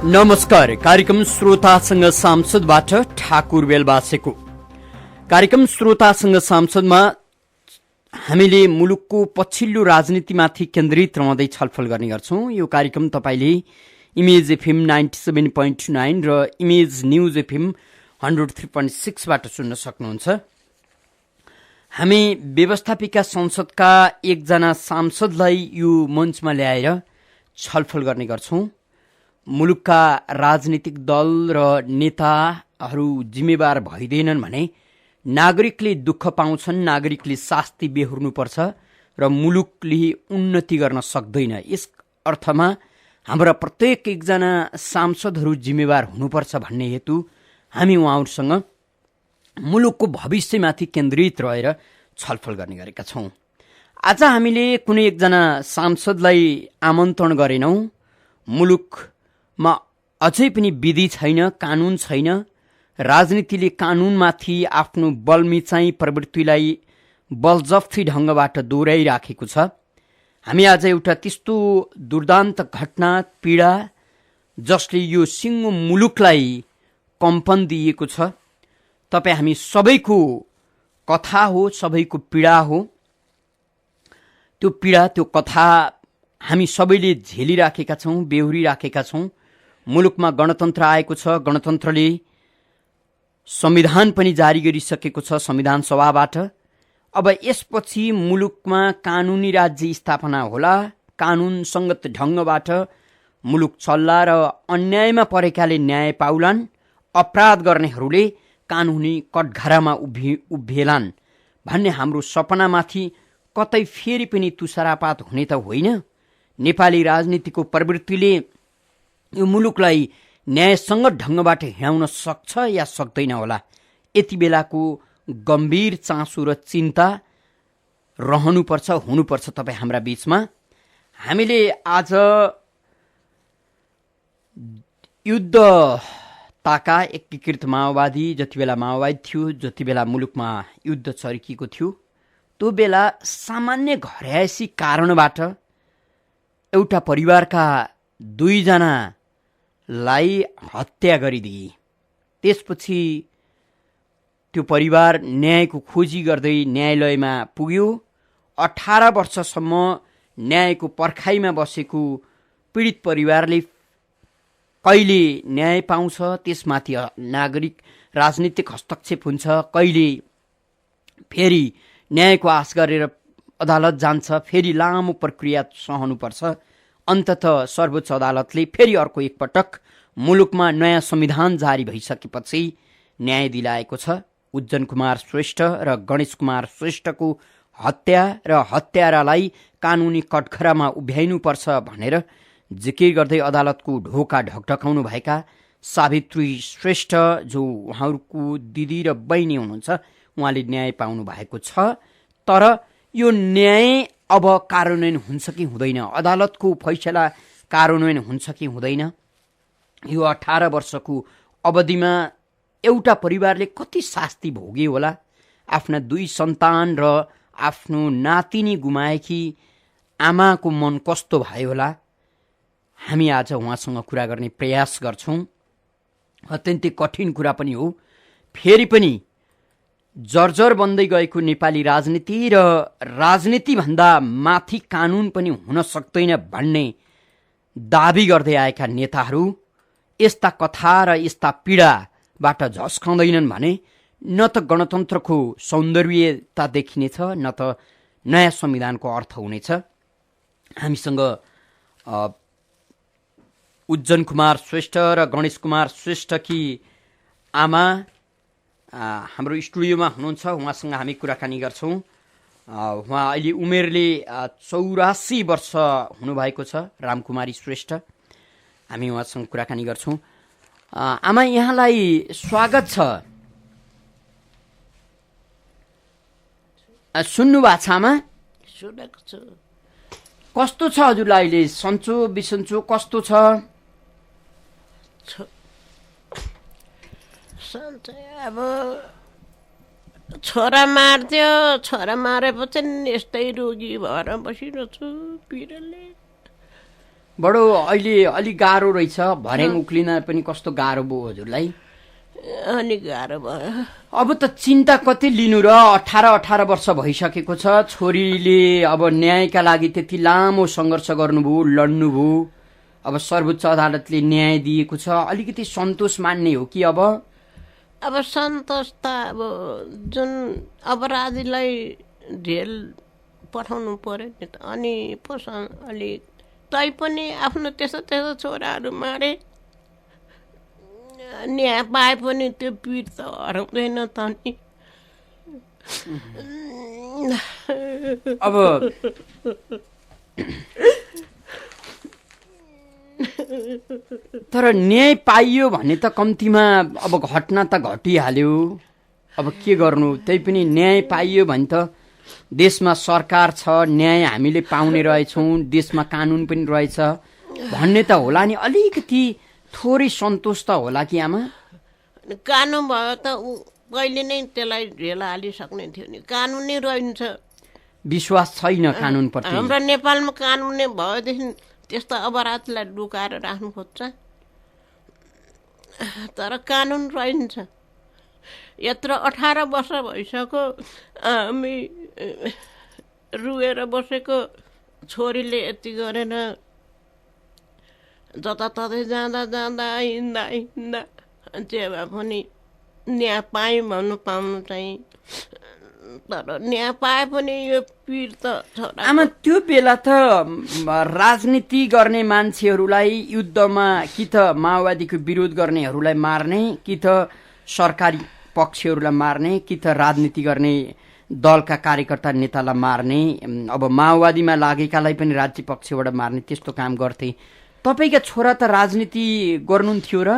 नमस्कार। कार्यक्रम श्रोतासँग सांसदबाट ठाकुर बेलबासेको। कार्यक्रम श्रोतासँग सांसदमा हामीले मुलुकको पछिल्लो राजनीतिमाथि केन्द्रित रहँदै छलफल गर्ने गर्छौं। यो कार्यक्रम तपाईले इमेज एफएम 97.9 र इमेज न्यूज एफएम 103.6 बाट सुन्न सक्नुहुन्छ। हामी व्यवस्थापिका संसदका एकजना सांसदलाई यो मञ्चमा ल्याएर छलफल गर्ने गर्छौं। मुलुकका राजनीतिक दल र नेताहरू जिम्मेवार भइदैनन् भने नागरिकले दुःख पाउँछन्, नागरिकले शास्ति बेहोर्नुपर्छ र मुलुकले उन्नति गर्न सक्दैन। यस अर्थमा हाम्रा प्रत्येक एकजना सांसदहरू जिम्मेवार हुनुपर्छ भन्ने हेतु हामी उहाँहरूसँग मुलुकको भविष्यमाथि केन्द्रित रहेर छलफल गर्ने गरेका छौं। आज हामीले कुनै एकजना सांसदलाई आमन्त्रण गरेनौं। मुलुकमा अझै पनि विधि छैन, कानून छैन। राजनीतिले कानूनमाथि आफ्नो बलमिचाइ प्रवृत्तिलाई बलजफ्ती ढंगबाट दोहोऱ्याइराखेको छ। हामी आज एउटा त्यस्तो दुर्दान्त घटना, पीडा जसले यो सिङ्गो मुलुकलाई कम्पन दिएको छ, तपाई हामी सबैको कथा हो, सबैको पीडा हो। त्यो पीडा, त्यो कथा हामी सबैले झेलिराखेका छौं, बेहोरिराखेका छौं। मुलुकमा गणतन्त्र आएको छ, गणतन्त्रले संविधान पनि जारी गरिसकेको छ संविधान सभाबाट। अब यसपछि मुलुकमा कानूनी राज्य स्थापना होला, कानून संगत ढंगबाट मुलुक चल्ला र अन्यायमा परेकाले न्याय पाउलान्, अपराध गर्नेहरूले कानूनी कटघरामा उभिएलान् भन्ने हाम्रो सपनामाथि कतै फेरि पनि तुषारापात हुने त होइन। नेपाली राजनीतिको प्रवृत्तिले यो मुलुकलाई न्यायसङ्गत ढंगबाट हिँडाउन सक्छ या सक्दैन होला। यति बेलाको गम्भीर चासो र चिन्ता रहनुपर्छ, हुनुपर्छ तपाई हाम्रा बीचमा। हामीले आज युद्धताका एकीकृत माओवादी जति बेला माओवादी थियो, जति बेला मुलुकमा युद्ध चर्किएको थियो, त्यो बेला सामान्य घरयासी कारणबाट एउटा परिवारका 2 जनालाई हत्या गरिदिए। त्यसपछि त्यो परिवार न्यायको खोजी गर्दै न्यायालयमा पुग्यो। 18 वर्षसम्म न्यायको पर्खाइमा बसेको पीडित परिवारले कहिले न्याय पाउँछ, त्यसमाथि नागरिक राजनीतिक हस्तक्षेप हुन्छ, कहिले फेरि न्यायको आश गरेर अदालत जान्छ, फेरि लामो प्रक्रिया सहनुपर्छ। अन्ततः सर्वोच्च अदालतले फेरि अर्को एकपटक मुलुकमा नयाँ संविधान जारी भइसकेपछि न्याय दिलाएको छ। उज्जन कुमार श्रेष्ठ र गणेश कुमार श्रेष्ठको हत्या र हत्यारालाई कानूनी कटघरामा उभ्याइनुपर्छ भनेर जिकिर गर्दै अदालतको ढोका ढकढकाउनु भएका सावित्री श्रेष्ठ, जो उहाँहरूको दिदी र बहिनी हुनुहुन्छ, उहाँले न्याय पाउनु भएको छ। तर यो न्याय अब कार्यान्वयन हुन्छ कि हुँदैन, अदालतको फैसला कार्यान्वयन हुन्छ कि हुँदैन, यो 18 वर्षको अवधिमा एउटा परिवारले कति शास्ति भोग्यो होला। आफ्ना 2 सन्तान र आफ्नो नातिनी गुमाएकी आमाको मन कस्तो भयो होला। हामी आज उहाँसँग कुरा गर्ने प्रयास गर्छौं। अत्यन्तै कठिन कुरा पनि हो। फेरि पनि जर्जर बन्दै गएको नेपाली राजनीति र राजनीतिभन्दा माथि कानून पनि हुन सक्दैन भन्ने दाबी गर्दै आएका नेताहरू यस्ता कथा र यस्ता पीडाबाट झस्काउँदैनन् भने न त गणतन्त्रको सौन्दर्यता देखिनेछ, न त नयाँ संविधानको अर्थ हुनेछ। हामीसँग उज्जन कुमार श्रेष्ठ र गणेश कुमार श्रेष्ठकी आमा हाम्रो स्टुडियोमा हुनुहुन्छ। उहाँसँग हामी कुराकानी गर्छौं। उहाँ अहिले उमेरले 84 वर्ष हुनुभएको छ, रामकुमारी श्रेष्ठ। हामी उहाँसँग कुराकानी गर्छौं। आमा, यहाँलाई स्वागत छ। सुन्नु भएको छ आमा? सुनेको छु। कस्तो छ हजुरलाई अहिले? सन्चो बिसन्चो कस्तो छ? अब छोरा मार्थ्यो, छोरा मारेपछि यस्तै रोगी भएर बसिरहेको छु पीडाले। बडो अहिले अलि गाह्रो रहेछ, भर्याङ उक्लिन पनि कस्तो गाह्रो भयो हजुरलाई? अनि गाह्रो भयो। अब त चिन्ता कति लिनु र, 18 वर्ष भइसकेको छ, छोरीले अब न्यायका लागि त्यति लामो सङ्घर्ष गर्नुभयो, लड्नुभयो, अब सर्वोच्च अदालतले न्याय दिएको छ, अलिकति सन्तोष मान्ने हो कि? अब सन्तोष त अब जुन अपराधीलाई जेल पठाउनु पर्यो नि त, अनि अलि तै पनि आफ्नो त्यस्तो छोराहरू मारे, न्याय पाए पनि त्यो पीड त हराउँदैन त नि। अब तर न्याय पाइयो भने त कम्तीमा अब घटना त घटिहाल्यो, अब के गर्नु, त्यही पनि न्याय पाइयो भने त देशमा सरकार छ, न्याय हामीले पाउने रहेछौँ, देशमा कानुन पनि रहेछ भन्ने त होला नि, अलिकति थोरै सन्तोष त होला कि आमा? कानुन भयो त पहिले नै त्यसलाई जेल हालिसक्ने थियो नि, कानुनै रहन्छ। विश्वास छैन कानुनप्रति? हाम्रो नेपालमा कानुनै भएदेखि त्यस्तो अपराधलाई लुकाएर राख्नु खोज्छ, तर कानुन रहन्छ। यत्रो 18 वर्ष भइसक्यो हामी रुएर बसेको, छोरीले यति गरेर जताततै जाँदा हिँड्दा जे भए पनि न्याय पाएँ भन्नु पाउनु चाहिँ, तर न्याय पाए पनि यो पीड त छोरा। आमा त्यो बेला त राजनीति गर्ने मान्छेहरूलाई युद्धमा कि त माओवादीको विरोध गर्नेहरूलाई मार्ने, कि त सरकारी पक्षहरूलाई मार्ने, कि त राजनीति गर्ने दलका कार्यकर्ता नेतालाई मार्ने, अब माओवादीमा लागेकालाई पनि राज्य पक्षबाट मार्ने, त्यस्तो काम गर्थे। तपाईँका छोरा त राजनीति गर्नुहुन्थ्यो र?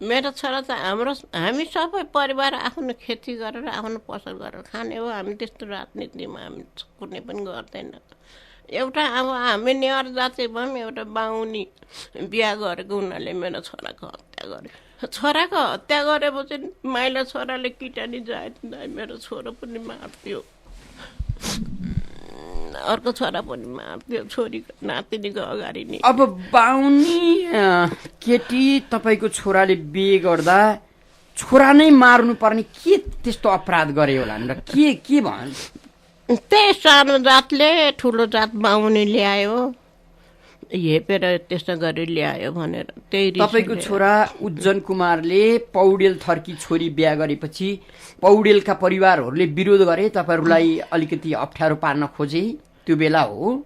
मेरो छोरा त हामी सबै परिवार आफ्नो खेती गरेर आफ्नो पसल गरेर खाने हो, हामी त्यस्तो राजनीतिमा हामी कुनै पनि गर्दैन। एउटा अब हामी नेवार जाति भयौँ, एउटा बाहुनी बिहा गरेको हुनाले मेरो छोराको हत्या गर्यो। छोराको हत्या गरेपछि माइला छोराले किटानी जाँदा मेरो छोरो पनि मार्थ्यो, अर्को छोरा पनि मार्थ्यो, छोरीको नातिनीको अगाडि नि। अब बाहुनी केटी तपाईँको छोराले बिहे गर्दा छोरा नै मार्नु पर्ने के त्यस्तो अपराध गरे होला र के भन्छ? त्यही सानो जातले ठुलो जात बाहुनी ल्यायो, हेपेर त्यस्तो गरी ल्यायो भनेर त्यही। तपाईँको छोरा उज्जन कुमारले पौडेल थर्की छोरी बिहा गरेपछि पौडेलका परिवारहरूले विरोध गरे, तपाईँहरूलाई अलिकति अप्ठ्यारो पार्न खोजे, त्यो बेला हो?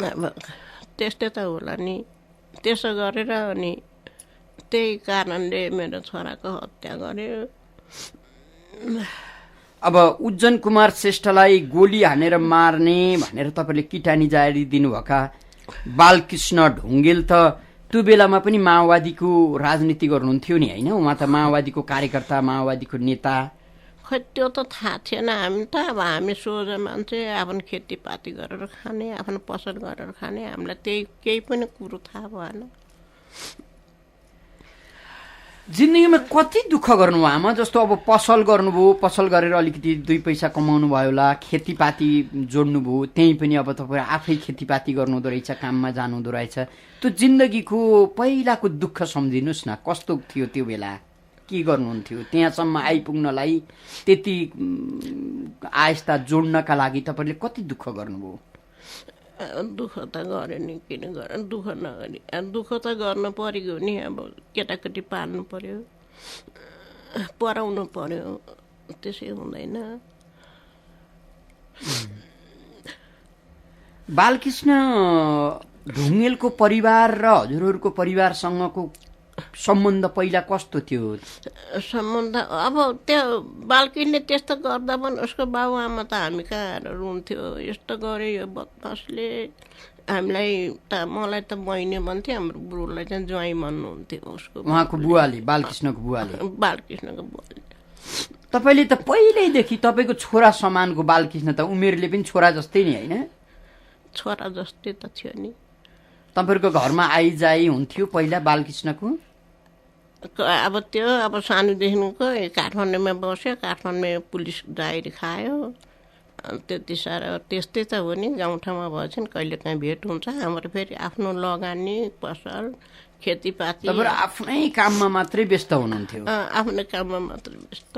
अब त्यस्तै त होला नि, त्यसो गरेर अनि त्यही कारणले मेरो छोराको हत्या गर्यो। अब उज्जन कुमार श्रेष्ठलाई गोली हानेर मार्ने भनेर तपाईँले किटानी जारी दिनुभएका बालकृष्ण ढुङ्गेल त त्यो बेलामा पनि माओवादीको राजनीति गर्नुहुन्थ्यो नि, होइन? उहाँ त माओवादीको कार्यकर्ता, माओवादीको नेता। खै त्यो त थाहा थिएन। हामी त अब हामी सोझो मान्छे, आफ्नो खेतीपाती गरेर खाने, आफ्नो पसल गरेर खाने, हामीलाई त्यही केही पनि कुरो थाहा भएन। जिन्दगीमा कति दुःख गर्नुभयो आमा? जस्तो अब पसल गर्नुभयो, पसल गरेर अलिकति 2 पैसा कमाउनु भयो होला, खेतीपाती जोड्नुभयो, त्यही पनि अब तपाईँ आफै खेतीपाती गर्नुहुँदो रहेछ, काममा जानुहुँदो रहेछ। त्यो जिन्दगीको पहिलाको दुःख सम्झिनुहोस् न, कस्तो थियो त्यो बेला? के गर्नुहुन्थ्यो त्यहाँसम्म आइपुग्नलाई? त्यति आयस्ता जोड्नका लागि तपाईँले कति दुःख गर्नुभयो? दुःख त गऱ्यो नि, किन गर, दुःख नगरी दुःख त गर्न परेको नि। अब केटाकेटी पाल्नु पर्यो, पढाउनु पर्यो, त्यसै हुँदैन। बालकृष्ण ढुङ्गेलको परिवार र हजुरहरूको परिवारसँगको सम्बन्ध पहिला कस्तो थियो? सम्बन्ध अब त्यो बालकृष्णले त्यस्तो गर्दा पनि उसको बाबुआमा त हामी कहाँ रुन्थ्यो, यस्तो गऱ्यो यो बदमासले हामीलाई त। मलाई त बहिनी भन्थ्यो, हाम्रो बुढोलाई चाहिँ ज्वाइँ भन्नुहुन्थ्यो उसको, उहाँको बुवाले, बालकृष्णको बुवाले। बालकृष्णको बुवाले। तपाईँले त पहिल्यैदेखि तपाईँको छोरा समानको बालकृष्ण त उमेरले पनि छोरा जस्तै नि, होइन? छोरा जस्तै त थियो नि। तपाईँहरूको घरमा आइजाइ हुन्थ्यो पहिला बालकृष्णको? अब त्यो अब सानोदेखिको काठमाडौँमा बस्यो, काठमाडौँमा पुलिस डायरी खायो, त्यति साह्रो त्यस्तै त हो नि, गाउँठाउँमा भएछन् कहिले काहीँ भेट हुन्छ। हाम्रो फेरि आफ्नो लगानी पसल खेतीपाती तपाईँहरू आफ्नै काममा मात्रै व्यस्त हुनुहुन्थ्यो। आफ्नो काममा मात्रै व्यस्त।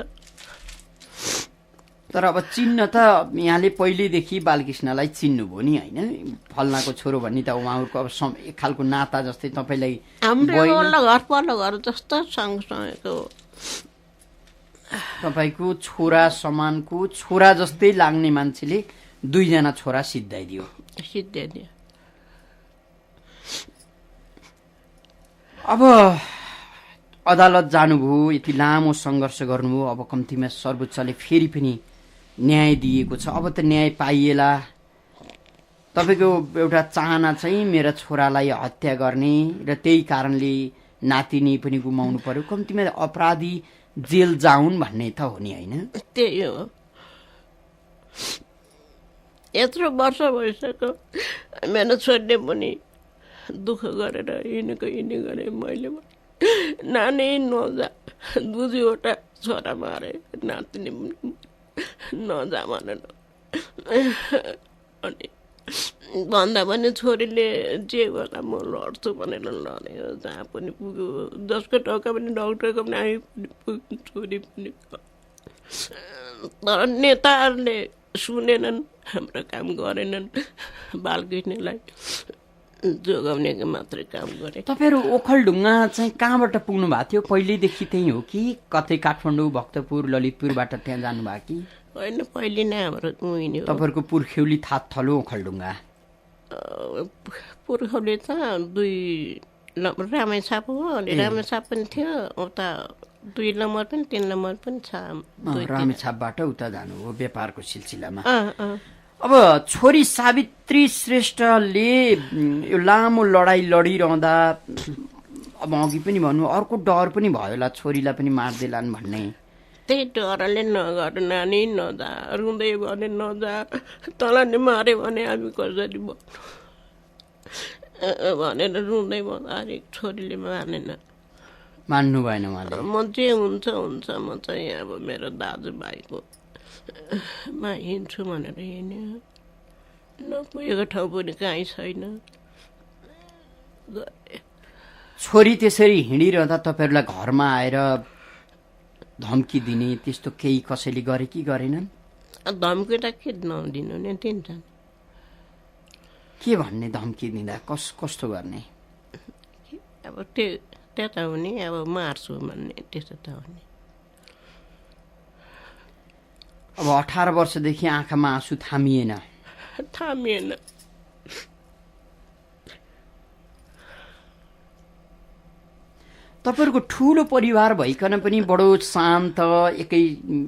तर अब चिन्न त यहाँले पहिल्यैदेखि बालकृष्णलाई चिन्नुभयो नि होइन, फल्नाको छोरो भन्ने त उहाँहरूको अब एक खालको नाता जस्तै तपाईँलाई हाम्रो वल्लो घर पल्लो घर जस्तो सँगसँगैको तपाईँको छोरा समानको छोरा जस्तै लाग्ने मान्छेले 2 जना छोरा सिद्धाइदियो। अब अदालत जानुभयो, यति लामो सङ्घर्ष गर्नुभयो, अब कम्तीमा सर्वोच्चले फेरि पनि न्याय दिएको छ। अब त न्याय पाइएला। तपाईँको एउटा चाहना चाहिँ मेरो छोरालाई हत्या गर्ने र त्यही कारणले नातिनी पनि गुमाउनु पर्यो, कम्तीमा अपराधी जेल जाउन् भन्ने त हो नि होइन? त्यही हो। यत्रो वर्ष भइसक्यो मेरो छोरीले पनि दुःख गरेर हिँडेको गरे। मैले नानी नजा, 2 छोरा मारे, नातिनी पनि नजा भनेर। अनि भन्दा पनि छोरीले जे गर्दा म लड्छु भनेर लड्यो। जहाँ पनि पुग्यो, जसको टाउका पनि डक्टरको पनि आइ पनि पुग्यो, छोरी पनि। तर नेताहरूले सुनेनन्, हाम्रो काम गरेनन्। बालकृष्णलाई जोगाउने मात्रै काम गरे। तपाईँहरू ओखलढुङ्गा चाहिँ कहाँबाट पुग्नु भएको थियो? पहिल्यैदेखि त्यही हो कि कतै काठमाडौँ, भक्तपुर, ललितपुरबाट त्यहाँ जानुभयो कि? होइन, पहिले नै हाम्रो उहिने हो। तपाईँहरूको पुर्ख्यौली थाहा थलो ओखलढुङ्गा? पुर्खौली त 2 रामेछाप हो। अनि रामेछाप पनि थियो, उता 2 नम्बर पनि 3 नम्बर पनि छ। रामेछापबाट उता जानु हो व्यापारको सिलसिलामा। अब छोरी सावित्री श्रेष्ठले यो लामो लडाइँ लडिरहँदा अब अघि पनि भन्नु अर्को डर पनि भयो होला, छोरीलाई पनि मार्देलान् भन्ने। त्यही डरले नगर नानी, नजा, रुँदै भने नजा, तँलाई नि माऱ्यो भने हामी कसरी भन्नु भनेर रुँदै भन्दाखेरि छोरीले मानेन। मान्नु भएन उहाँले? म जे हुन्छ हुन्छ, म चाहिँ अब मेरो दाजुभाइको मा हिँड्छु भनेर हिँड्यो। नपुगेको ठाउँ पनि कहीँ छैन। छोरी त्यसरी हिँडिरहँदा तपाईँहरूलाई घरमा आएर धम्की दिने त्यस्तो केही कसैले गरे कि गरेनन्? धम्की त के नदिनु नि, दिन्छन्। के भन्ने धम्की दिँदा? कस्तो गर्ने? अब त्यो त हो नि, अब मार्छु भन्ने त्यस्तो त हो नि। अब 18 वर्षदेखि आँखामा आँसु थामिएन? थामिएन। तपाईँहरूको ठुलो परिवार भइकन पनि बडो शान्त,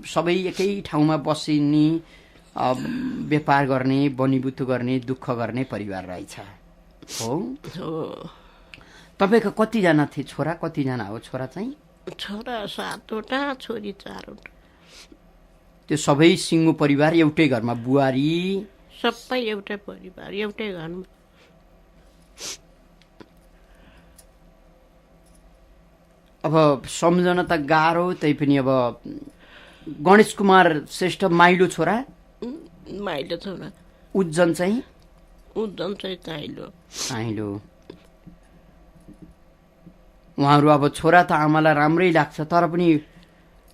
सबै एकै ठाउँमा बसिने, व्यापार गर्ने, बनिबुत गर्ने, दुःख गर्ने परिवार रहेछ हो? तपाईँको कतिजना थिए छोरा? कतिजना हो छोरा चाहिँ? छोरा 7वटा, छोरी 4वटा। त्यो सबै सिङ्गो परिवार एउटै घरमा? बुहारी सबै एउटै परिवार, एउटै घरमा। अब सम्झन त गाह्रो, त्यही पनि अब गणेश कुमार श्रेष्ठ माइलो छोरा? माइलो छोरा। उज्जन चाहिँ? उज्जन चाहिँ काइलो। उहाँहरू अब छोरा त आमालाई राम्रै लाग्छ, तर पनि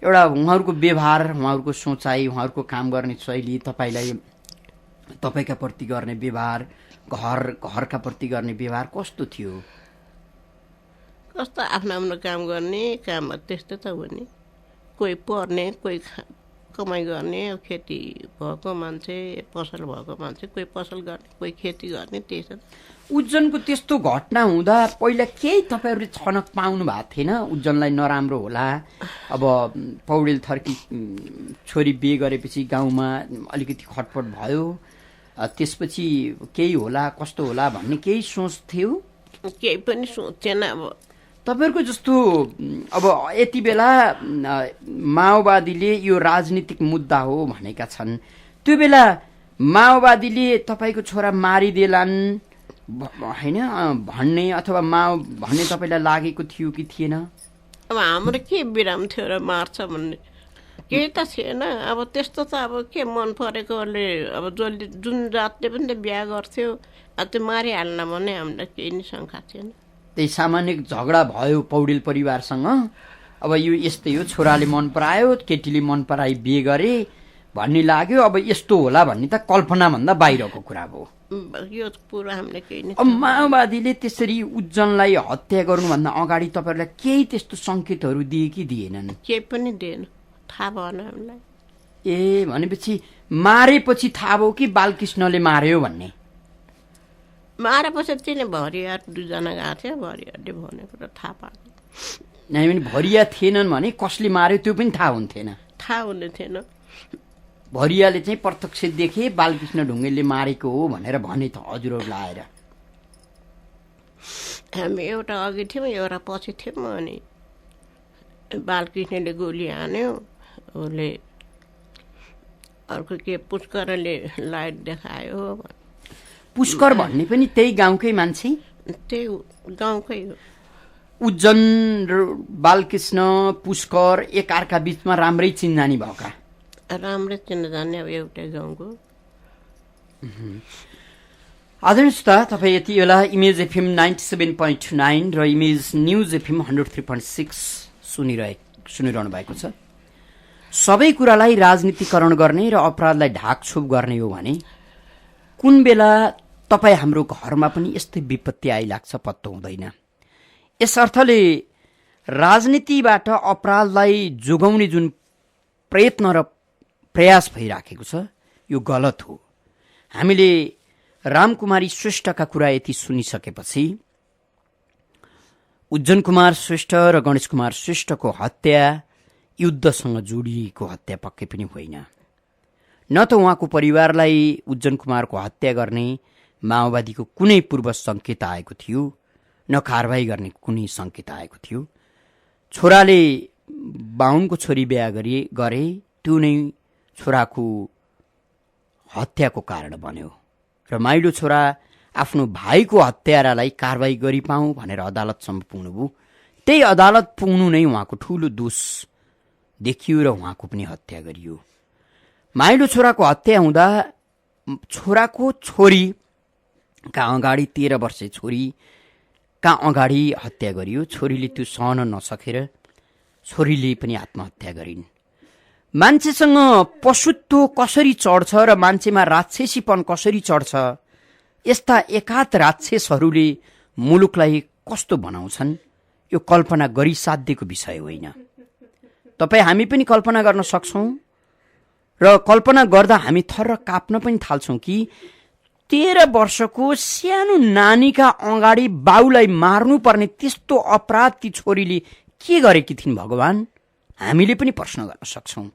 एउटा उहाँहरूको व्यवहार, उहाँहरूको सोचाइ, उहाँहरूको काम गर्ने शैली, तपाईँका प्रति गर्ने व्यवहार, घरका प्रति गर्ने व्यवहार कस्तो थियो? कस्तो आफ्नो काम गर्ने, काममा त्यस्तो त हो नि। कोही पढ्ने, कोही कमाइ गर्ने, खेती भएको मान्छे, पसल भएको मान्छे, कोही पसल गर्ने, कोही खेती गर्ने, त्यस्तो। उज्जनको त्यस्तो घटना हुँदा पहिला केही तपाईँहरूले छनक पाउनु भएको थिएन? उज्जनलाई नराम्रो होला, अब पौडेल थर्की छोरी बिहे गरेपछि गाउँमा अलिकति खटपट भयो, त्यसपछि केही होला, कस्तो होला भन्ने केही सोच थियो? केही पनि सोच थिएन। अब तपाईँहरूको जस्तो अब यति बेला माओवादीले यो राजनीतिक मुद्दा हो भनेका छन्, त्यो बेला माओवादीले तपाईँको छोरा मारिदेलान् होइन भन्ने अथवा भन्ने तपाईँलाई लागेको थियो कि थिएन? अब हाम्रो के विराम थियो र मार्छ भन्ने? केही त थिएन। अब त्यस्तो त अब के मन परेकोले अब जसले जुन जातले पनि त बिहा गर्थ्यो, अब त्यो मारिहाल्न भने हामीलाई केही नै शङ्का थिएन। त्यही सामान्य झगडा भयो पौडेल परिवारसँग, अब यो यस्तै हो, छोराले मन परायो, केटीले मन पराई बिहे गरे भन्ने लाग्यो। अब यस्तो होला भन्ने त कल्पनाभन्दा बाहिरको कुरा भयो। यो पुरा हामीले केही नै। अब माओवादीले त्यसरी उज्जवललाई हत्या गर्नुभन्दा अगाडि तपाईँहरूलाई केही त्यस्तो सङ्केतहरू दिए कि दिएनन्? केही पनि दिएन, थाहा भएन हामीलाई। ए भनेपछि मारेपछि थाहा भयो कि बालकृष्णले मार्यो भन्ने? मारेपछि तिनी भरियार 2 जना गएको थियो, भरियारले भनेको त थाहा पाएको। नै भने भरिया थिएनन् भने कसले मार्यो त्यो पनि थाहा हुन्थेन? थाहा हुने थिएन। भरियाले चाहिँ प्रत्यक्ष देखे बालकृष्ण ढुङ्गेलले मारेको हो भनेर भने त हजुरहरूलाई आएर? हामी एउटा अघि थियौँ, एउटा पछि थियौँ। अनि बालकृष्णले गोली हान्यो, उसले अर्को के पुष्करले लाइट देखायो। पुष्कर भन्ने पनि त्यही गाउँकै मान्छे? त्यही गाउँकै हो। उज्जन र बालकृष्ण पुष्कर एकअर्का बिचमा राम्रै चिन्जानी भएका? राम्रै चिन्न जाने, अब एउटै गाउँको। आदरणीय श्रोता, तपाईँ यति बेला इमेज एफएम 97.9 र इमेज न्युज एफएम 103.6 सुनिरहनु भएको छ। सबै कुरालाई राजनीतिकरण गर्ने र अपराधलाई ढाकछोप गर्ने हो भने कुन बेला तपाईँ हाम्रो घरमा पनि यस्तै विपत्ति आइलाग्छ पत्तो हुँदैन। यस अर्थले राजनीतिबाट अपराधलाई जोगाउने जुन प्रयत्न र प्रयास भइराखेको छ यो गलत हो। हामीले रामकुमारी श्रेष्ठका कुरा यति सुनिसकेपछि उज्जन कुमार श्रेष्ठ र गणेश कुमार श्रेष्ठको हत्या युद्धसँग जोडिएको हत्या पक्कै पनि होइन। न त उहाँको परिवारलाई उज्जन कुमारको हत्या गर्ने माओवादीको कुनै पूर्व सङ्केत आएको थियो, न कारवाही गर्ने कुनै सङ्केत आएको थियो। छोराले बाहुनको छोरी बिहा गरे, त्यो नै छोराको हत्याको कारण बन्यो र माइलो छोरा आफ्नो भाइको हत्यारालाई कारवाही गरिपाऊँ भनेर अदालतसम्म पुग्नुभयो। त्यही अदालत पुग्नु नै उहाँको ठुलो दोष देखियो र उहाँको पनि हत्या गरियो। माइलो छोराको हत्या हुँदा छोराको छोरीका अगाडि 13 वर्षे छोरीका अगाडि हत्या गरियो। छोरीले त्यो सहन नसकेर छोरीले पनि आत्महत्या गरिन्। मान्छेसँग पशुत्व कसरी चढ्छ र मान्छेमा राक्षसीपन कसरी चढ्छ, यस्ता एकात राक्षसहरूले मुलुकलाई कस्तो बनाउँछन् यो कल्पना गरिसाध्यको विषय होइन। तपाईँ हामी पनि कल्पना गर्न सक्छौँ र कल्पना गर्दा हामी थर्र काप्न पनि थाल्छौँ कि 13 वर्षको सानो नानीका अगाडि बाउलाई मार्नुपर्ने त्यस्तो अपराध ती छोरीले के गरेकी थिइन् भगवान? हामीले पनि प्रश्न गर्न सक्छौँ।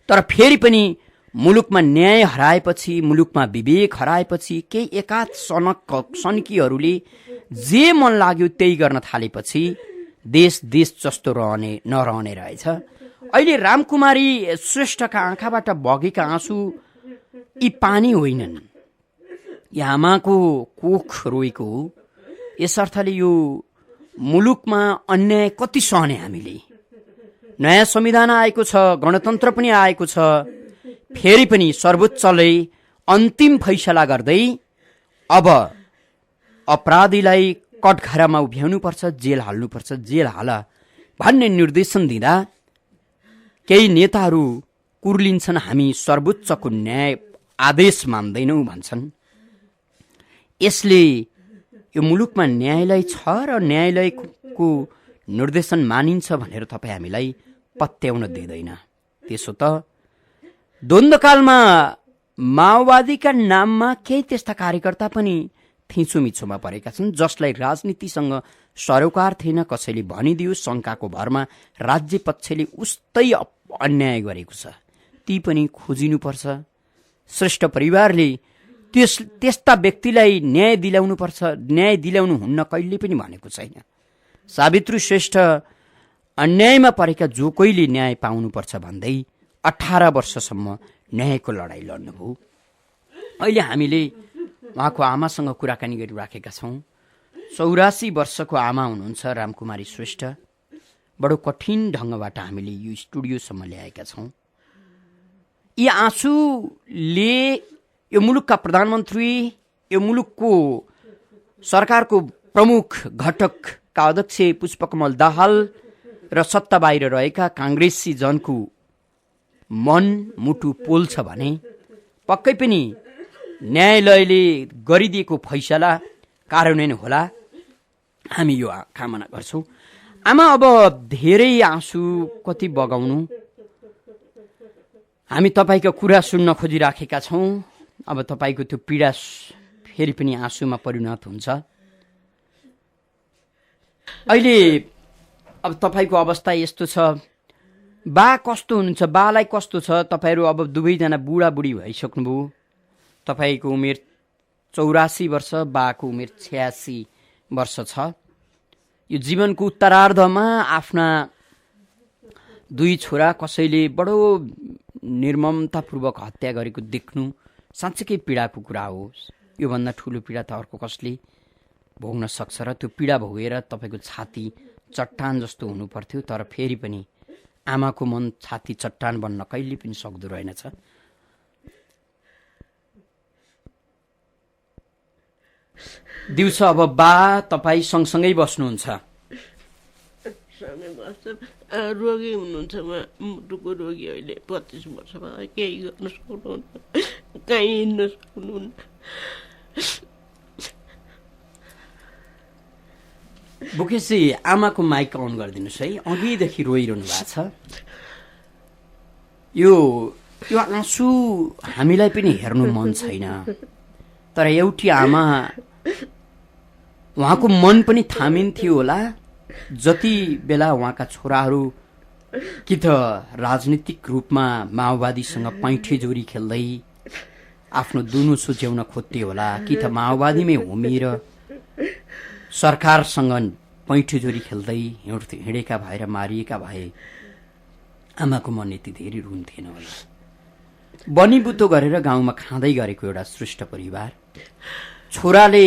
तर फेरि पनि मुलुकमा न्याय हराएपछि, मुलुकमा विवेक हराएपछि केही एकात सनकीहरूले जे मन लाग्यो त्यही गर्न थालेपछि देश जस्तो नरहने रहेछ। अहिले रामकुमारी श्रेष्ठका आँखाबाट बगेका आँसु यी पानी होइनन्, यी आमाको कोख रोएको हो। यस अर्थले यो मुलुकमा अन्याय कति सहने हामीले? नयाँ संविधान आएको छ, गणतन्त्र पनि आएको छ, फेरि पनि सर्वोच्चले अन्तिम फैसला गर्दै अब अपराधीलाई कठघरामा उभ्याउनुपर्छ, जेल हाल्नुपर्छ, जेल हाल भन्ने निर्देशन दिँदा केही नेताहरू कुर्लिन्छन्, हामी सर्वोच्चको न्याय आदेश मान्दैनौँ भन्छन्। यसले यो मुलुकमा न्यायालय छ र न्यायालयको निर्देशन मानिन्छ भनेर तपाईँ हामीलाई पत्याउन दिँदैन। त्यसो त द्वन्द्वकालमा माओवादीका नाममा केही त्यस्ता कार्यकर्ता पनि थिचोमिचोमा परेका छन् जसलाई राजनीतिसँग सरोकार थिएन। कसैले भनिदियो शङ्काको भरमा राज्य पक्षले उस्तै अन्याय गरेको छ, ती पनि खोजिनुपर्छ। श्रेष्ठ परिवारले त्यस्ता व्यक्तिलाई न्याय दिलाउनुपर्छ, न्याय दिलाउनु हुन्न कहिले पनि भनेको छैन। सावित्री श्रेष्ठ अन्यायमा परेका जो कोहीले न्याय पाउनुपर्छ भन्दै 18 वर्षसम्म न्यायको लडाईँ लड्नुभयो। अहिले हामीले उहाँको आमासँग कुराकानी गरिराखेका छौँ। 84 वर्षको आमा हुनुहुन्छ रामकुमारी श्रेष्ठ। बडो कठिन ढङ्गबाट हामीले यो स्टुडियोसम्म ल्याएका छौँ। यी आँसुले यो मुलुकका प्रधानमन्त्री, यो मुलुकको सरकारको प्रमुख घटकका अध्यक्ष पुष्पकमल दाहाल र सत्ता बाहिर रहेका काङ्ग्रेसी जनको मन मुटु पोल्छ भने पक्कै पनि न्यायालयले गरिदिएको फैसला कार्यान्वयन होला, हामी यो कामना गर्छौँ। आमा, अब धेरै आँसु कति बगाउनु, हामी तपाईँको कुरा सुन्न खोजिराखेका छौँ। अब तपाईँको त्यो पीडा फेरि पनि आँसुमा परिणत हुन्छ। अहिले अब तपाईँको अवस्था यस्तो छ, बा कस्तो हुनुहुन्छ, बालाई कस्तो छ? तपाईँहरू अब दुवैजना बुढाबुढी भइसक्नुभयो। तपाईँको उमेर 84 वर्ष, बाको उमेर 86 वर्ष छ। यो जीवनको उत्तरार्धमा आफ्ना दुई छोरा कसैले बडो निर्ममतापूर्वक हत्या गरेको देख्नु साँच्चै पीडाको कुरा हो। योभन्दा ठुलो पीडा त अर्को कसले भोग्न सक्छ र त्यो पीडा भोगेर तपाईँको छाती चट्टान जस्तो हुनुपर्थ्यो, तर फेरि पनि आमाको मन छाती चट्टान बन्न कहिले पनि सक्दो रहेनछ। दिउँसो अब बा तपाईँ सँगसँगै बस्नुहुन्छ? सँगै बस्छ। रोगी हुनुहुन्छ, मुटुको रोगी, अहिले 25 वर्षमा केही गर्न सक्नुहुन्न, कहीँ हिँड्न सक्नुहुन्न। बुकेशजी, आमाको माइक अन गरिदिनुहोस् है, अघिदेखि रोइरहनु भएको छ। यो आँसु हामीलाई पनि हेर्नु मन छैन, तर एउटी आमा, उहाँको मन पनि थामिन्थ्यो होला। जति बेला उहाँका छोराहरू कि त राजनीतिक रूपमा माओवादीसँग पैँठेजोरी खेल्दै आफ्नो दुनु सुझ्याउन खोज्थे होला, कि त माओवादीमै होमिएर सरकारसँग पैँठेजोरी खेल्दै हिँडेका भएर मारिएका भए आमाको मन यति धेरै रुन्थेन होला। बनीबुतो गरेर गाउँमा खाँदै गरेको एउटा श्रेष्ठ परिवार, छोराले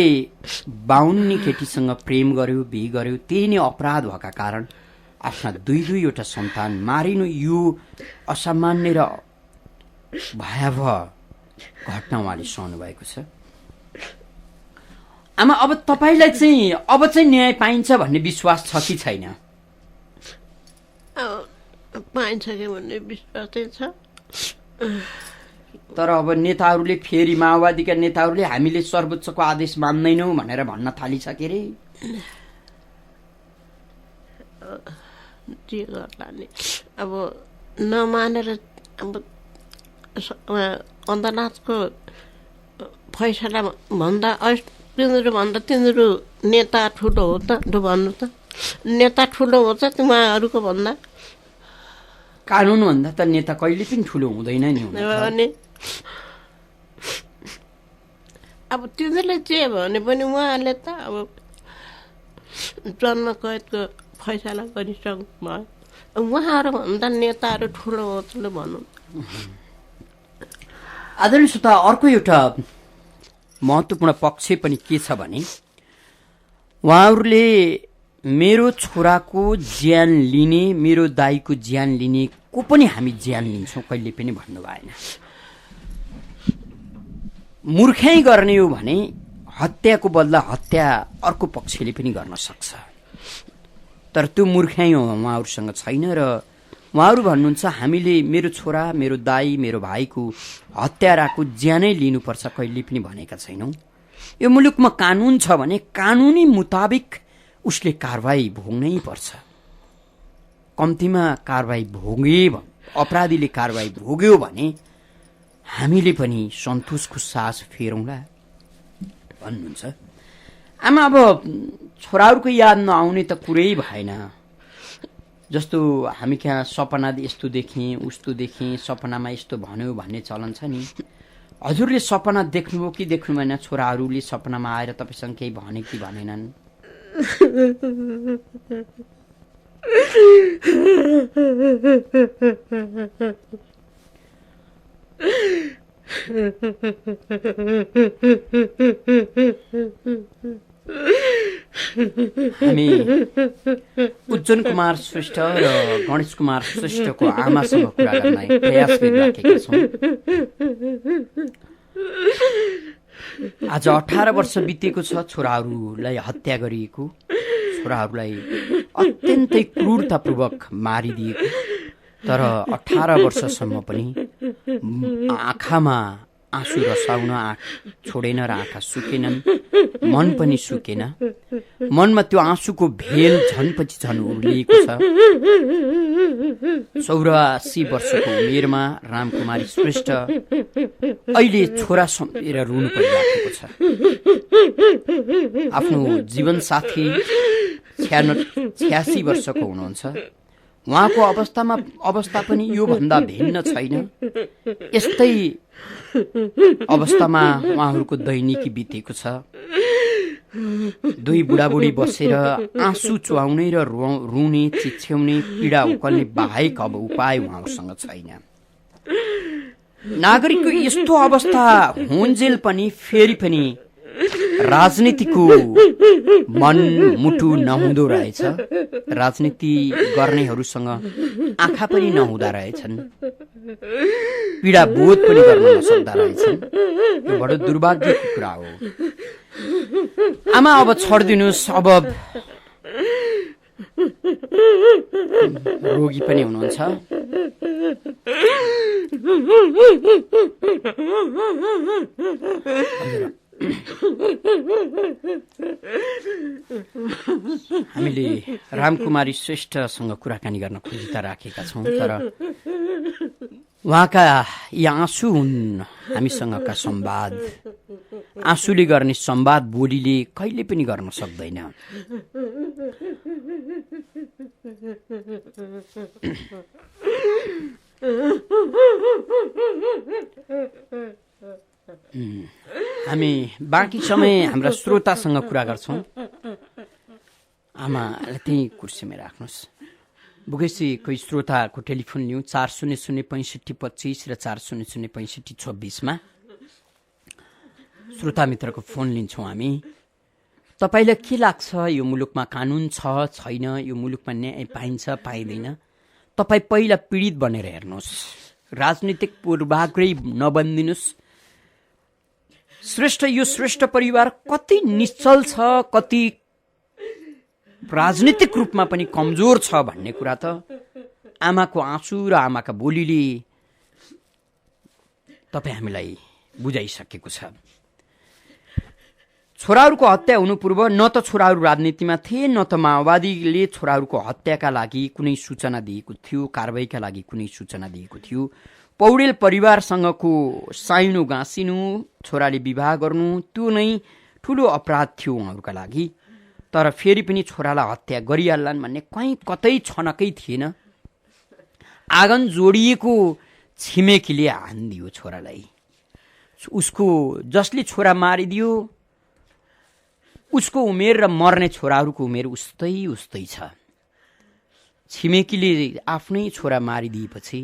52 केटीसँग प्रेम गर्यो, बिहे गर्यो, त्यही नै अपराध भएका कारण आफ्ना दुईवटा सन्तान मारिनु यो असामान्य र भयावह घटना उहाँले सहनु भएको छ। आमा, अब तपाईँलाई चाहिँ अब चाहिँ न्याय पाइन्छ भन्ने विश्वास छ कि छैन? पाइन्छ कि भन्ने विश्वास चाहिँ छ, तर अब नेताहरूले, फेरि माओवादीका नेताहरूले हामीले सर्वोच्चको आदेश मान्दैनौँ भनेर भन्न थालिसके रे। के गर्ला नि, अब नमानेर अब अदालतको फैसला भन्दा तिनीहरू नेता ठुलो हो त भन्नु त, नेता ठुलो हो त उहाँहरूको भन्दा। कानुन भन्दा त नेता कहिले पनि ठुलो हुँदैन नि। अनि अब तिनीहरूले जे भने पनि उहाँहरूले त अब जन्म कैदको फैसला गरिसक्नु भयो, उहाँहरूभन्दा नेताहरू ठुलो हो ठुलो भनौँ। आदरणीय श्रोता, अर्को एउटा महत्त्वपूर्ण पक्ष पनि के छ भने उहाँहरूले मेरो छोराको ज्यान लिने, मेरो दाईको ज्यान लिने को पनि हामी ज्यान लिन्छौँ कहिले पनि भन्नु भएन। मूर्खाइ गर्ने हो भने हत्याको बदला हत्या अर्को पक्षले पनि गर्न सक्छ, तर त्यो मूर्खाइ उहाँहरूसँग छैन। र उहाँहरू भन्नुहुन्छ हामीले मेरो छोरा, मेरो दाई, मेरो भाइको हत्याराको ज्यानै लिनुपर्छ कहिले पनि भनेका छैनौँ। यो मुलुकमा कानुन छ भने कानुनी मुताबिक उसले कारवाही भोग्नै पर्छ। कम्तीमा कारवाही अपराधीले कारवाही भोग्यो भने हामीले पनि सन्तोषको सास फेरौँला भन्नुहुन्छ। आमा, अब छोराहरूको याद नआउने त कुरै भएन। जस्तो हामी कहाँ सपना यस्तो देखेँ, उस्तो देखेँ, सपनामा यस्तो भन्यो भन्ने चलन छ नि। हजुरले सपना देख्नुभयो कि देख्नु भएन? छोराहरूले सपनामा आएर तपाईँसँग केही भने कि भनेनन्? हामी उज्जवल कुमार श्रेष्ठ र गणेश कुमार श्रेष्ठको आमासँग कुरा गर्न प्रयास गरिराखेका छौँ। आज 18 वर्ष बितेको छ छोराहरूलाई हत्या गरिएको, छोराहरूलाई अत्यन्तै क्रूरतापूर्वक मारिदिएको। तर 18 वर्षसम्म पनि आँखामा आँसु रसाउन छोडेन र आँखा सुकेनन्, मन पनि सुकेन। मनमा त्यो आँसुको भेल झनपछि झन उर्लिएको छ। 84 वर्षको उमेरमा रामकुमारी श्रेष्ठ अहिले छोरा सम्झेर रुनु परिराखेको छ। आफ्नो जीवनसाथी 86 वर्षको हुनुहुन्छ। उहाँको अवस्था पनि योभन्दा भिन्न छैन। यस्तै अवस्थामा उहाँहरूको दैनिकी बितेको छ। दुई बुढाबुढी बसेर आँसु चुहाउने र रुने, चिच्याउने, पीडा उकल्ने बाहेक अब उपाय उहाँसँग छैन। नागरिकको यस्तो अवस्था हुन्जेल पनि फेरि पनि राजनीतिको मन मुटु नहुँदो रहेछ। राजनीति गर्नेहरूसँग आँखा पनि नहुँदा रहेछन्, पीडा बोध पनि गर्न नसक्दा रहेछन्। यो बडो दुर्भाग्यको कुरा हो। आमा अब छोडिदिनुहोस्, अब रोगी पनि हुनुहुन्छ। हामीले रामकुमारी श्रेष्ठसँग कुराकानी गर्न खोजिता राखेका छौँ, तर उहाँका यी आँसु हुन् हामीसँगका संवाद। आँसुले गर्ने संवाद बोलीले कहिले पनि गर्न सक्दैन। हामी बाँकी समय हाम्रा श्रोतासँग कुरा गर्छौँ। आमालाई त्यही कुर्सीमा राख्नुहोस्। बुगेसी कोही श्रोताको टेलिफोन लिउँ 4006525 र 4006526मा श्रोता मित्रको फोन लिन्छौँ हामी। तपाईँलाई के लाग्छ, यो मुलुकमा कानुन छ छैन, यो मुलुकमा न्याय पाइन्छ पाइँदैन? तपाईँ पहिला पीडित बनेर हेर्नुहोस्, राजनीतिक पूर्वाग्रही नबनिदिनुहोस्। यो श्रेष्ठ परिवार कति निश्चल छ, कति राजनीतिक रूपमा पनि कमजोर छ भन्ने कुरा त आमाको आँसु र आमाका बोलीले तपाईँ हामीलाई बुझाइसकेको छ। छोराहरूको हत्या हुनु पूर्व न त छोराहरू राजनीतिमा थिए, न त माओवादीले छोराहरूको हत्याका लागि कुनै सूचना दिएको थियो, कारबाहीका लागि कुनै सूचना दिएको थियो। पौडेल परिवारसँगको साइनो गाँसिनु, छोराले विवाह गर्नु, त्यो नै ठुलो अपराध थियो उहाँहरूका लागि। तर फेरि पनि छोरालाई हत्या गरिहाल्लान् भन्ने कहीँ कतै छनकै थिएन। आँगन जोडिएको छिमेकीले हानिदियो छोरालाई। उसको जसले छोरा मारिदियो उसको उमेर र मर्ने छोराहरूको उमेर उस्तै छ। छिमेकीले आफ्नै छोरा मारिदिएपछि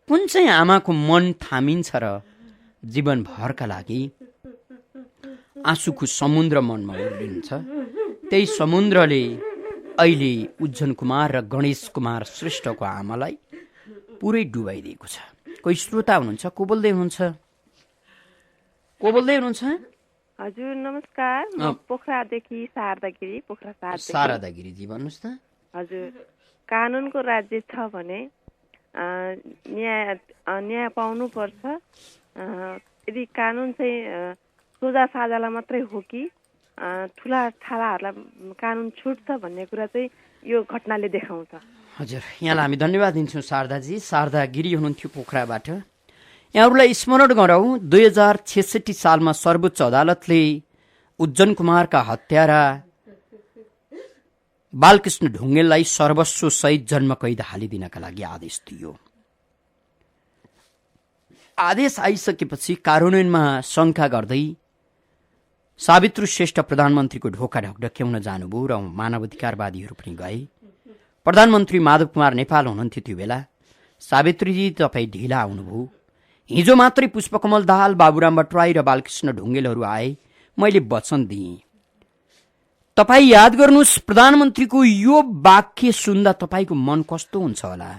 कुन चाहिँ आमाको मन थामिन्छ र जीवनभरका लागि आँसुको समुद्र मनमा उर्लिन्छ। त्यही समुद्रले अहिले उज्जवल कुमार र गणेश कुमार श्रेष्ठको आमालाई पुरै डुबाइदिएको छ। कोही श्रोता हुनुहुन्छ, को बोल्दै हुनुहुन्छ? हजुर नमस्कार, म पोखरादेखि शारदागिरी, शारदागिरीजी भन्नुहोस् त। हजुर, कानुनको राज्य छ भने न्याय पाउनु पर्छ। यदि कानुन चाहिँ सोझा साझालाई मात्रै हो कि ठुला ठालाहरूलाई कानुन छुट्छ भन्ने कुरा चाहिँ यो घटनाले देखाउँछ। हजुर, यहाँलाई हामी धन्यवाद दिन्छौँ शारदाजी। शारदागिरी हुनुहुन्थ्यो पोखराबाट। यहाँहरूलाई स्मरण गरौँ, 2066 सालमा सर्वोच्च अदालतले उज्जवल कुमारका हत्यारा बालकृष्ण ढुङ्गेललाई सर्वस्व सहित जन्म कैद हालिदिनका लागि आदेश दियो। आदेश आइसकेपछि कार्यान्वयनमा शङ्का गर्दै सावित्री श्रेष्ठ प्रधानमन्त्रीको ढोका ढकढक्याउन जानुभयो र मानवाधिकारवादीहरू पनि गए। प्रधानमन्त्री माधव कुमार नेपाल हुनुहुन्थ्यो त्यो बेला। सावित्रीजी तपाईँ ढिला आउनुभयो। हिजो मात्रै पुष्पकमल दाहाल, बाबुराम भट्टराई र बालकृष्ण ढुङ्गेलहरू आए। मैले वचन दिएँ तपाईँ याद गर्नुहोस्, प्रधानमन्त्रीको यो वाक्य सुन्दा तपाईँको मन कस्तो हुन्छ होला?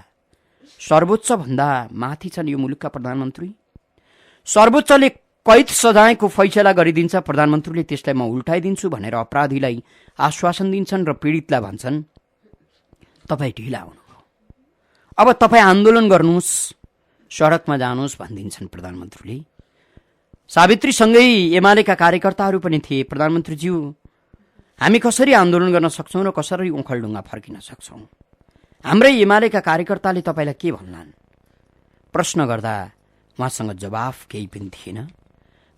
सर्वोच्च भन्दा माथि छन् यो मुलुकका प्रधानमन्त्री। सर्वोच्चले कैद सजायको फैसला गरिदिन्छ, प्रधानमन्त्रीले त्यसलाई म उल्टाइदिन्छु भनेर अपराधीलाई आश्वासन दिन्छन् र पीडितलाई भन्छन् तपाईँ ढिला हुनुभयो, अब तपाईँ आन्दोलन गर्नुहोस्, सडकमा जानुहोस् भनिदिन्छन् प्रधानमन्त्रीले। सावित्रीसँगै एमालेका कार्यकर्ताहरू पनि थिए। प्रधानमन्त्रीज्यू, हामी कसरी आन्दोलन गर्न सक्छौँ र कसरी ओखलढुङ्गा फर्किन सक्छौँ? हाम्रै एमालेका कार्यकर्ताले तपाईँलाई के भन्लान्? प्रश्न गर्दा उहाँसँग जवाफ केही पनि थिएन।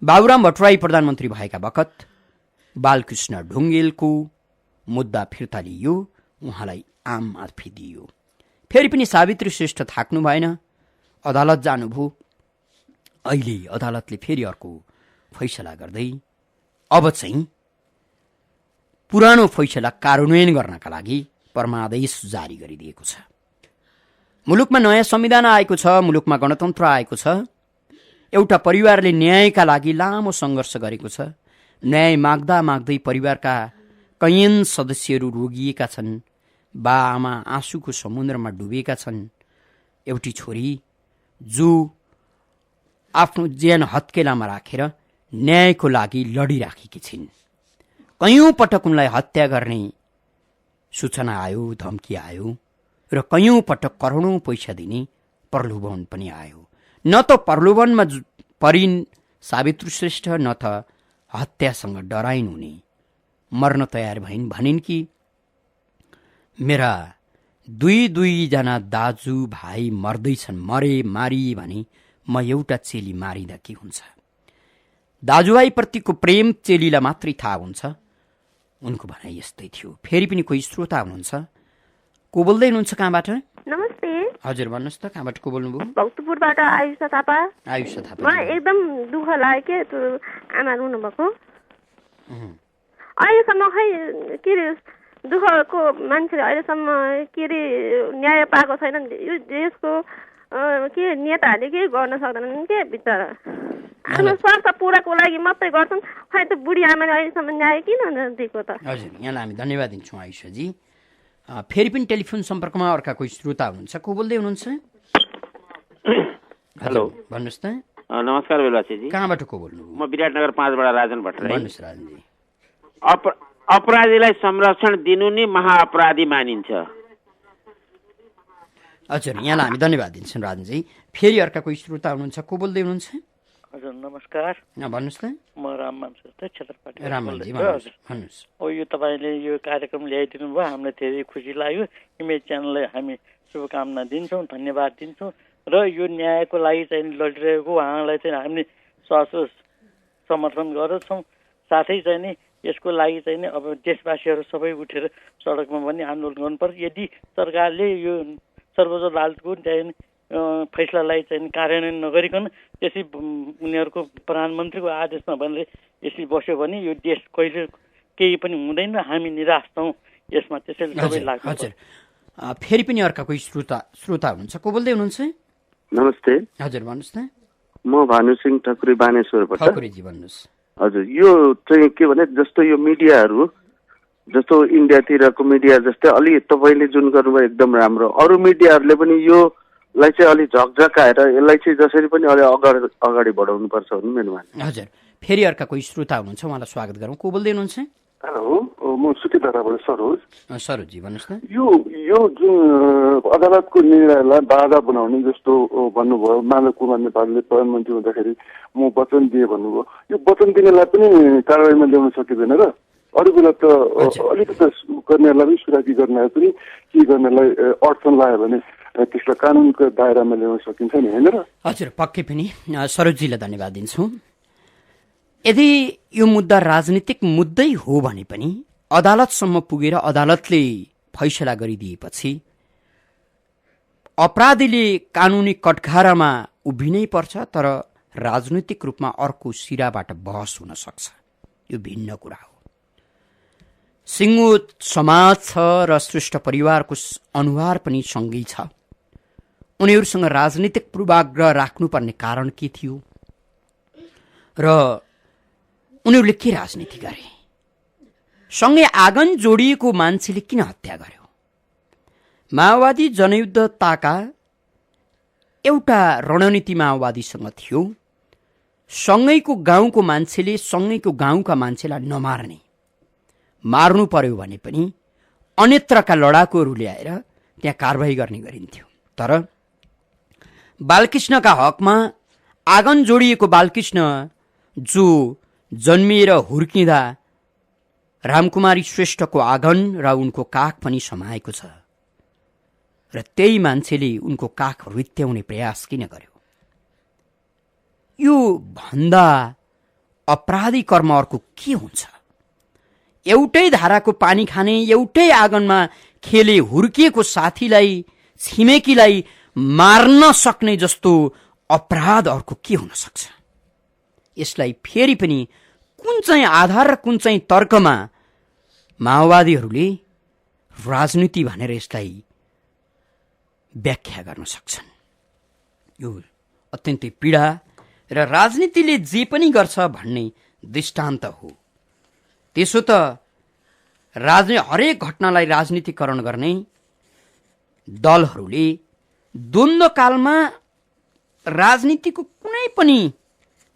बाबुराम भट्टराई प्रधानमन्त्री भएका बखत बालकृष्ण ढुङ्गेलको मुद्दा फिर्ता लिइयो, उहाँलाई आम माफी दिइयो। फेरि पनि सावित्री श्रेष्ठ थाक्नु भएन, अदालत जानुभयो। अहिले अदालतले फेरि अर्को फैसला गर्दै अब चाहिँ पुरानो फैसला कार्यान्वयन गर्नका लागि परमादेश जारी गरिदिएको छ। मुलुकमा नयाँ संविधान आएको छ, मुलुकमा गणतन्त्र आएको छ। एउटा परिवारले न्यायका लागि लामो सङ्घर्ष गरेको छ। न्याय माग्दा माग्दै परिवारका कैयन सदस्यहरू रोगिएका छन्, बा आमा आँसुको समुद्रमा डुबेका छन्। एउटी छोरी जो आफ्नो ज्यान हत्केलामा राखेर न्यायको लागि लडिराखेकी छिन्। कैयौँ पटक उनलाई हत्या गर्ने सूचना आयो, धम्की आयो र कैयौँ पटक करोडौँ पैसा दिने प्रलोभन पनि आयो। न त प्रलोभनमा परिन् सावित्री श्रेष्ठ, न त हत्यासँग डराइन् उनी। मर्न तयार भइन्, भनिन् कि मेरा दुईजना दाजु भाइ मर्दैछन्, मरे मारी भने म एउटा चेली मारिँदा के हुन्छ? दाजुभाइप्रतिको प्रेम चेलीलाई मात्रै थाहा हुन्छ। उनको भनाइ यस्तै थियो। फेरि पनि कोही श्रोता हुनुहुन्छ। को बोल्दै हुनुहुन्छ? कहाँबाट? नमस्ते। हजुर भन्नुहोस् त, कहाँबाट को बोल्नुभयो? भक्तपुरबाट आयुषा थापा। आयुषा थापा, मलाई एकदम दुःख लाग्यो के त्यो आमा रुनुभएको। अहिलेसम्म खै के अरे दुःखको मान्छेले अहिलेसम्म के अरे न्याय पाएको छैन। यो देशको के नेताहरूले केही गर्न सक्दैनन् के बिचरा। आफ्नो स्वार्थ पुराको लागि मात्रै गर्छन्। खै त बुढी आमाले अहिलेसम्म न्याय किन दिएको त? हजुर, यहाँलाई हामी धन्यवाद दिन्छौँ आयुषाजी। फेरि पनि टेलिफोन सम्पर्कमा अर्का कोही श्रोता हुनुहुन्छ। को बोल्दै हुनुहुन्छ? हेलो, भन्नुहोस् त। नमस्कार बेलबासीजी। कहाँबाट को बोल्नु? म विराटनगर 5 बाट राजन भट्टराई। भन्नुहोस् राजनजी। अपराधीलाई संरक्षण दिनु नै महाअपराधी मानिन्छ। हजुर, यहाँलाई हामी धन्यवाद दिन्छौँ राजनजी। फेरि अर्का कोही श्रोता हुनुहुन्छ। को बोल्दै हुनुहुन्छ? हजुर नमस्कार। भन्नुहोस् त। म राममान श्रेष्ठ क्षेत्रपाटी। राममानजी भन्नुहोस्। यो तपाईँले यो कार्यक्रम ल्याइदिनु भयो, हामीलाई धेरै खुसी लाग्यो। इमेज च्यानललाई हामी शुभकामना दिन्छौँ, धन्यवाद दिन्छौँ। र यो न्यायको लागि चाहिँ लडिरहेको उहाँलाई चाहिँ हामीले समर्थन गर्दछौँ। साथै चाहिँ नि यसको लागि चाहिँ नि अब देशवासीहरू सबै उठेर सडकमा पनि आन्दोलन गर्नुपर्छ। यदि सरकारले यो सर्वोच्च अदालतको चाहिँ फैसलालाई चाहिँ कार्यान्वयन नगरिकन त्यसै उनीहरूको प्रधानमन्त्रीको आदेशमा भनेर यसरी बस्यो भने यो देश कहिले केही पनि हुँदैन। हामी निराश छौँ यसमा, त्यसैले सबै लाग्छ। हजुर, फेरि पनि अर्का कोही श्रोता हुनुहुन्छ। को बोल्दै हुनुहुन्छ? नमस्ते। हजुर भन्नुहोस् त। म भानुसिंह ठकुरी बानेश्वरबाट। ठकुरीजी भन्नुहोस्। हजुर, यो चाहिँ के भने जस्तो यो मिडियाहरू जस्तो इन्डियातिरको मिडिया जस्तै अलि तपाईँले जुन गर्नुभयो एकदम राम्रो। अरू मिडियाहरूले पनि योलाई चाहिँ अलि झकझकाएर यसलाई चाहिँ जसरी पनि अलि अगाडि बढाउनु पर्छ भन्ने मेरो मान्नु। हजुर, फेरि अर्का कोही श्रोता हुनुहुन्छ, उहाँलाई स्वागत गरौँ। को बोल्दै हुनुहुन्छ? हेलो, म सुकेधाराबाट सरोज। सरोजजी भन्नुहोस् न। यो जुन अदालतको निर्णयलाई बाधा बनाउने जस्तो भन्नुभयो, माधव कुमार नेपालले प्रधानमन्त्री हुँदाखेरि म वचन दिएँ भन्नुभयो। यो वचन दिनेलाई पनि कारवाहीमा ल्याउन सकिँदैन र अरू बेला त अलिकति गर्नेलाई पनि सुराकी गर्नेलाई पनि के गर्नेलाई अडचन लाग्यो भने त्यसलाई कानुनको दायरामा ल्याउन सकिन्छ नि, होइन र? हजुर, पक्कै पनि। सरोजजीलाई धन्यवाद दिन्छौँ। यदि यो मुद्दा राजनीतिक मुद्दै हो भने पनि अदालतसम्म पुगेर अदालतले फैसला गरिदिएपछि अपराधीले कानुनी कटघरामा उभिनै पर्छ, तर राजनैतिक रूपमा अर्को सिराबाट बहस हुन सक्छ। यो भिन्न कुरा हो। सिङ्गो समाज छ र श्रेष्ठ परिवारको अनुहार पनि सँगै छ। उनीहरूसँग राजनीतिक पूर्वाग्रह राख्नुपर्ने कारण के थियो र उनीहरूले के राजनीति गरे? सँगै आगन जोडिएको मान्छेले किन हत्या गर्यो? माओवादी जनयुद्ध ताका एउटा रणनीति माओवादीसँग थियो, सँगैको गाउँको मान्छेले सँगैको गाउँका मान्छेलाई नमार्ने, मार्नु पर्यो भने पनि अन्यत्रका लडाकुहरू ल्याएर त्यहाँ कारबाही गर्ने गरिन्थ्यो। तर बालकृष्णका हकमा आगन जोडिएको बालकृष्ण जो जन्मिएर हुर्किँदा रामकुमारी श्रेष्ठको आँगन र उनको काख पनि समाएको छ र त्यही मान्छेले उनको काख रित्याउने प्रयास किन गर्यो? यो भन्दा अपराधी कर्म अर्को के हुन्छ? एउटै धाराको पानी खाने, एउटै आँगनमा खेले हुर्किएको साथीलाई, छिमेकीलाई मार्न सक्ने जस्तो अपराध अर्को के हुन सक्छ? यसलाई फेरि पनि कुन चाहिँ आधार र कुन चाहिँ तर्कमा माओवादीहरूले राजनीति भनेर यसलाई व्याख्या गर्न सक्छन्? यो अत्यन्तै पीडा र राजनीतिले जे पनि गर्छ भन्ने दृष्टान्त हो। त्यसो त हरेक घटनालाई राजनीतिकरण गर्ने दलहरूले द्वन्द्वकालमा राजनीतिको कुनै पनि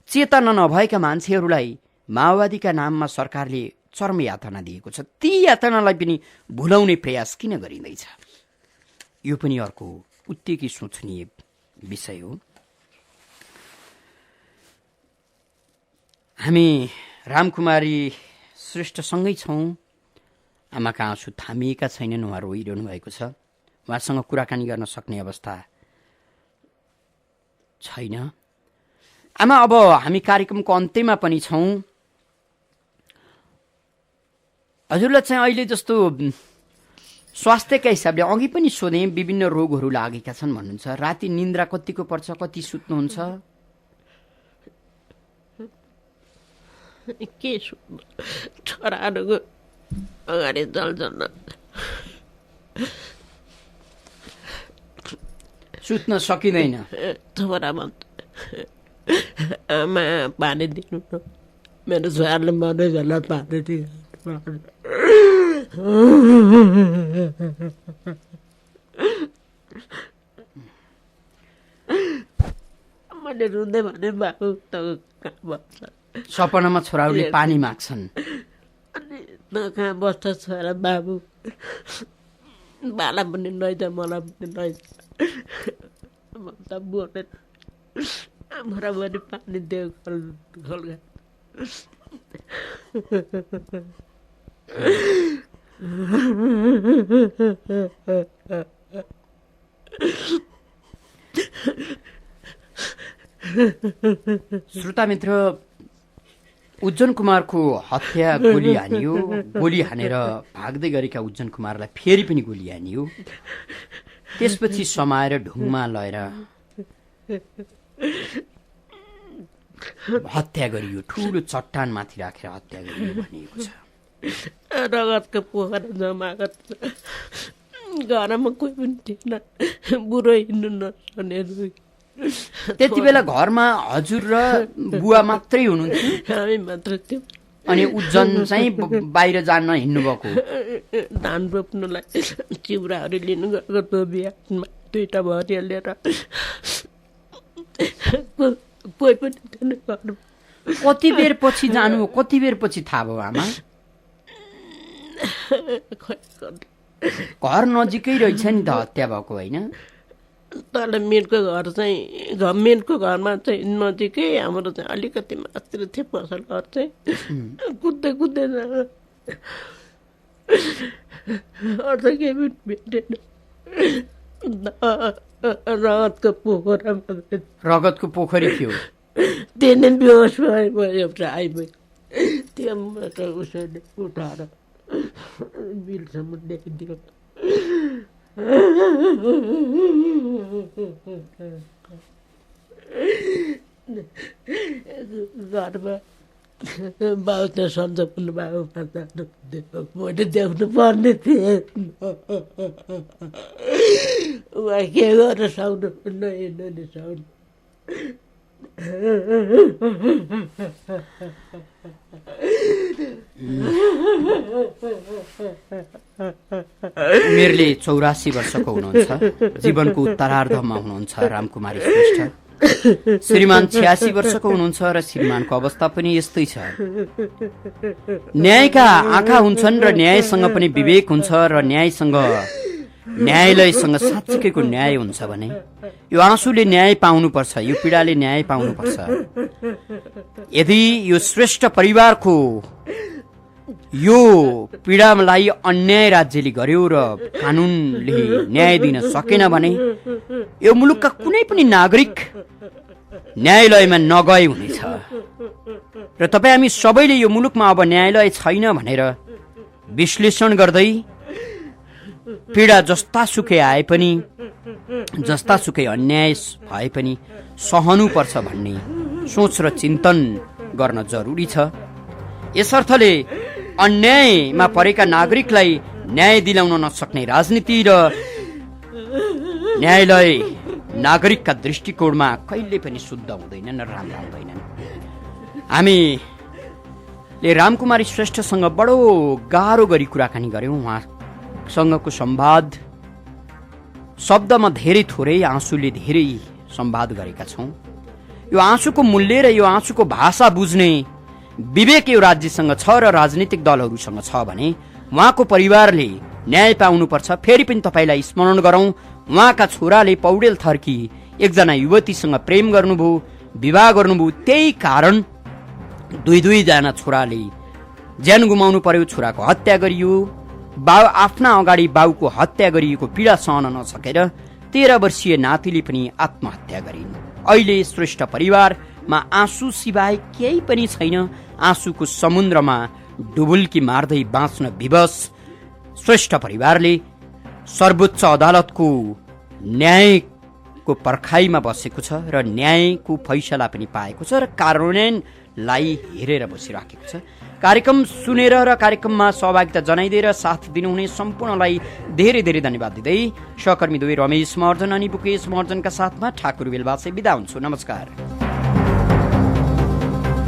चेतना नभएका मान्छेहरूलाई माओवादीका नाममा सरकारले चरम यातना दिएको छ। ती यातनालाई पनि भुलाउने प्रयास किन गरिँदैछ? यो पनि अर्को उत्तिकै सोचनीय विषय हो। हामी रामकुमारी श्रेष्ठसँगै छौँ। आमाका आँसु थामिएका छैनन्, उहाँ रोइरहनु भएको छ। उहाँसँग कुराकानी गर्न सक्ने अवस्था छैन। आमा, अब हामी कार्यक्रमको अन्त्यमा पनि छौँ। हजुरलाई चाहिँ अहिले जस्तो स्वास्थ्यका हिसाबले अघि पनि सोधेँ, विभिन्न रोगहरू लागेका छन् भन्नुहुन्छ। राति निन्द्रा कतिको पर्छ, कति सुत्नुहुन्छ? के सुत्नु, छोराहरूको अगाडि जल्छन्, सुत्न सकिँदैन। छोरा भन्छ आमा पानी दिनु न, मेरो छोराले मर्दै बेला पानी दिनु। मैले रुँदै भने बाबु त कहाँ बस्छ? सपनामा छोराहरूले पानी माग्छन्। अनि कहाँ बस्छ छोरा? बाबु बाला पनि लैज, मलाई पनि लैज। म त बोले हाम्रो पनि पानी दियो खोल्गा। श्रोता मित्र, उज्जन कुमारको हत्या गोली हानियो। गोली हानेर भाग्दै गरेका उज्जन कुमारलाई फेरि पनि गोली हानियो। त्यसपछि समाएर ढुङमा लगेर हत्या गरियो। ठुलो चट्टानमाथि राखेर हत्या गरियो भनिएको छ। रगतको पोखरा जमाएको छ। घरमा कोही पनि थिएन, बुढो हिँड्नु नसक्ने। त्यति बेला घरमा हजुर र बुवा मात्रै हुनुहुन्थ्यो? हामी मात्र थियौँ। अनि उज्जन चाहिँ बाहिर जान हिँड्नु भएको? धान रोप्नुलाई चिउराहरू लिनु गएको थियो बिहामा, 2टा भरिया लिएर। कोही पनि थिएन घरमा। कति बेर पछि जानु, कति बेर पछि थाहा भयो आमा? घर नजिकै रहेछ नि त हत्या भएको, होइन? तल मेनको घर चाहिँ मेनको घरमा चाहिँ नजिकै, हाम्रो चाहिँ अलिकति मात्र थियो पसल घर चाहिँ। कुद्दै कुद्दै अर्थ केही पनि भेटेन। रगतको पोखरा, रगतको पोखरी थियो। त्यही बेहोस भयो, एउटा आइपुग्यो। त्यहाँबाट उसैले उठाएर बिलसम्म ल्याइदियो। घरमा बाउ त सन्चो पुग्नु बाबु मैले देख्नु पर्ने थिएँ। उहाँ के गर्न सक्नु, नहिँड्नु नि सक्नु। उमेरले 84 वर्षको हुनुहुन्छ, जीवनको उत्तरार्धमा हुनुहुन्छ रामकुमारी श्रेष्ठ। श्रीमान 86 वर्षको हुनुहुन्छ र श्रीमानको अवस्था पनि यस्तै छ। न्यायका आँखा हुन्छन् र न्यायसँग पनि विवेक हुन्छ र न्यायालयसँग साँच्चीकैको न्याय हुन्छ भने यो आँसुले न्याय पाउनुपर्छ, यो पीडाले न्याय पाउनुपर्छ। यदि यो श्रेष्ठ परिवारको यो पीडालाई अन्याय राज्यले गर्यो र कानूनले न्याय दिन सकेन भने यो मुलुकका कुनै पनि नागरिक न्यायालयमा नगए हुनेछ। र तपाईँ हामी सबैले यो मुलुकमा अब न्यायालय छैन भनेर विश्लेषण गर्दै पीडा जस्तासुकै आए पनि, जस्तासुकै अन्याय भए पनि सहनुपर्छ भन्ने सोच र चिन्तन गर्न जरुरी छ। यसर्थले अन्यायमा परेका नागरिकलाई न्याय दिलाउन नसक्ने राजनीति र न्यायालय नागरिकका दृष्टिकोणमा कहिले पनि शुद्ध हुँदैनन् र राम्रा हुँदैनन्। हामीले रामकुमारी श्रेष्ठसँग बडो गाह्रो गरी कुराकानी गर्यौं। उहाँसँगको संवाद शब्दमा धेरै थोरै, आँसुले धेरै संवाद गरेका छौं। यो आँसुको मूल्य र यो आँसुको भाषा बुझ्ने विवेक यो राज्यसँग छ र राजनीतिक दलहरूसँग छ भने उहाँको परिवारले न्याय पाउनुपर्छ। फेरि पनि तपाईलाई स्मरण गरौं, उहाँका छोराले पौडेल थर्की एकजना युवतीसँग प्रेम गर्नुभयो, विवाह गर्नुभयो। त्यही कारण दुई-दुईजना छोराले ज्यान गुमाउनु पर्यो, छोराको हत्या गरियो, आफ्ना अगाडि बाउको हत्या गरिएको पीडा सहन नसकेर 13 वर्षीय नातिले पनि आत्महत्या गरिन्। अहिले श्रेष्ठ परिवारमा आँसु सिवाय केही पनि छैन। आँसुको समुद्रमा डुबुल्की मार्दै बाँच्न विवश श्रेष्ठ परिवारले सर्वोच्च अदालतको न्यायको पर्खाइमा बसेको छ र न्यायको फैसला पनि पाएको छ र कार्यान्वयनलाई हेरेर बसिराखेको छ। कार्यक्रम सुनेर र कार्यक्रममा सहभागिता जनाइदिएर साथ दिनुहुने सम्पूर्णलाई धेरै धेरै धन्यवाद दिँदै सहकर्मी दुवै रमेश महर्जन अनि बुकेश महर्जनका साथमा ठाकुर बेलबासे बिदा हुन्छु। नमस्कार।